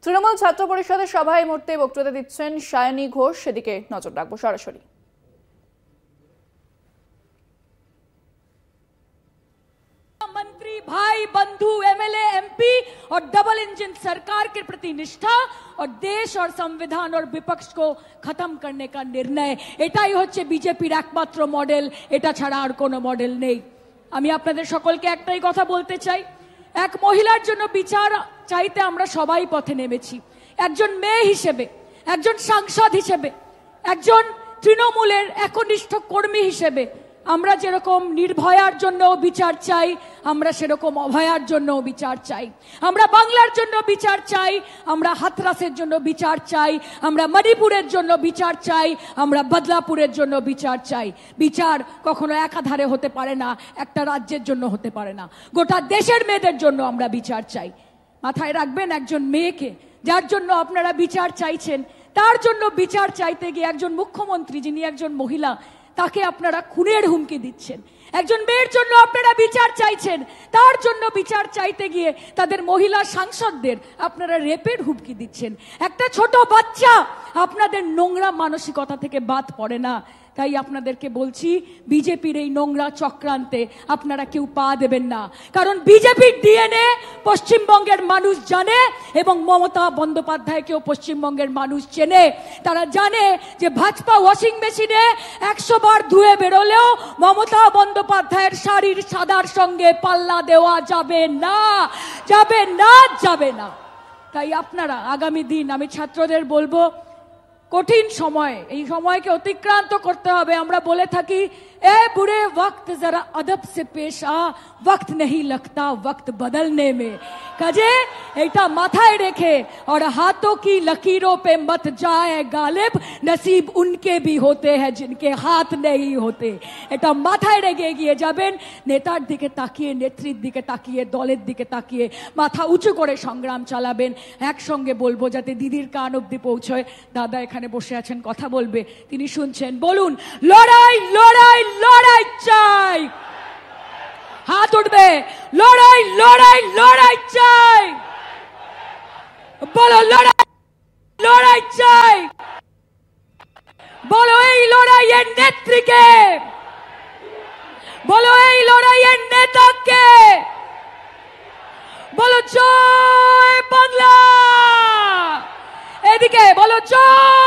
তৃণমূল ছাত্র পরিষদের সভায় মুহূর্তে বক্তৃতা দিচ্ছেন সায়নী ঘোষ, সেদিকে নজর রাখবো সরাসরি। मंत्री भाई बंधु एमएलए एमपी और डबल इंजन सरकार के प्रति निष्ठा और देश और संविधान और विपक्ष को खत्म करने का निर्णय এটাই হচ্ছে বিজেপির একমাত্র মডেল। এটা ছাড়া আর কোনো মডেল নেই। আমি আপনাদের সকলকে একটাই কথা বলতে চাই, এক মহিলার জন্য বিচার চাইতে আমরা সবাই পথে নেমেছি। একজন মেয়ে হিসেবে, একজন সাংসদ হিসেবে, একজন তৃণমূলের একনিষ্ঠ কর্মী হিসেবে আমরা যেরকম নির্ভয়ার জন্য বিচার চাই, আমরা সেরকম অভয়ার জন্য বিচার চাই। আমরা বাংলার জন্য বিচার চাই, আমরা হাতরাসের জন্য বিচার চাই, আমরা মণিপুরের জন্য বিচার চাই, আমরা বদলাপুরের জন্য বিচার চাই। বিচার কখনো একাধারে হতে পারে না, একটা রাজ্যের জন্য হতে পারে না, গোটা দেশের মেয়েদের জন্য আমরা বিচার চাই। মাথায় রাখবেন, একজন মেয়েকে যার জন্য আপনারা বিচার চাইছেন, তার জন্য বিচার চাইতে গিয়ে একজন মুখ্যমন্ত্রী যিনি একজন মহিলা, তাকে আপনারা খুনের হুমকি দিচ্ছেন। একজন মেয়ের জন্য আপনারা বিচার চাইছেন, তার জন্য বিচার চাইতে গিয়ে তাদের মহিলা সাংসদদের আপনারা রেপের হুমকি দিচ্ছেন। একটা ছোট বাচ্চা আপনাদের নোংরা মানসিকতা থেকে বাদ পড়ে না। তাই আপনাদেরকে বলছি, বিজেপির এই নোংরা চক্রান্তে আপনারা কেউ পা দেবেন না। কারণ বিজেপির ডিএনএ পশ্চিমবঙ্গের মানুষ জানে এবং মমতা বন্দ্যোপাধ্যায়কেও পশ্চিমবঙ্গের মানুষ চেনে। তারা জানে যে ভাজপা ওয়াশিং মেশিনে 100 বার ধুয়ে বেরোলেও মমতা বন্দ্যোপাধ্যায়ের শাড়ির সাদার সঙ্গে পাল্লা দেওয়া যাবে না, যাবে না, যাবে না। তাই আপনারা আগামী দিন, আমি ছাত্রদের বলবো, কঠিন সময়, এই সময়কে অতিক্রান্ত করতে হবে। আমরা বলে থাকি, এ বুড়ে वक्त जरा अदब से पेश आ, वक्त नहीं लगता वक्त बदलने में। কাজে এটা মাথায় রেখে और हाथों की लकीरों पे मत जाए गालिब, नसीब उनके भी होते हैं जिनके हाथ नहीं होते। এটা মাথায় রেখে এগিয়ে যাবেন। নেতার দিকে তাকিয়ে, নেত্রীর দিকে তাকিয়ে, দলের দিকে তাকিয়ে মাথা উঁচু করে সংগ্রাম চালাবেন। একসঙ্গে বলবো যাতে দিদির কান অবধি পৌঁছয়। দাদা এখানে বসে আছেন, কথা বলবে, তিনি শুনছেন। বলুন, লড়াই লড়াই লড়াই চাই। হাত উঠবে, লড়াই লড়াই লড়াই চাই। বলো, লড়াই লড়াই চাই। বলো, এই লড়াইয়ের নেত্রীকে, বলো এই লড়াইয়ের নেতাকে, বলো জয় বাংলা। এদিকে বলো জয়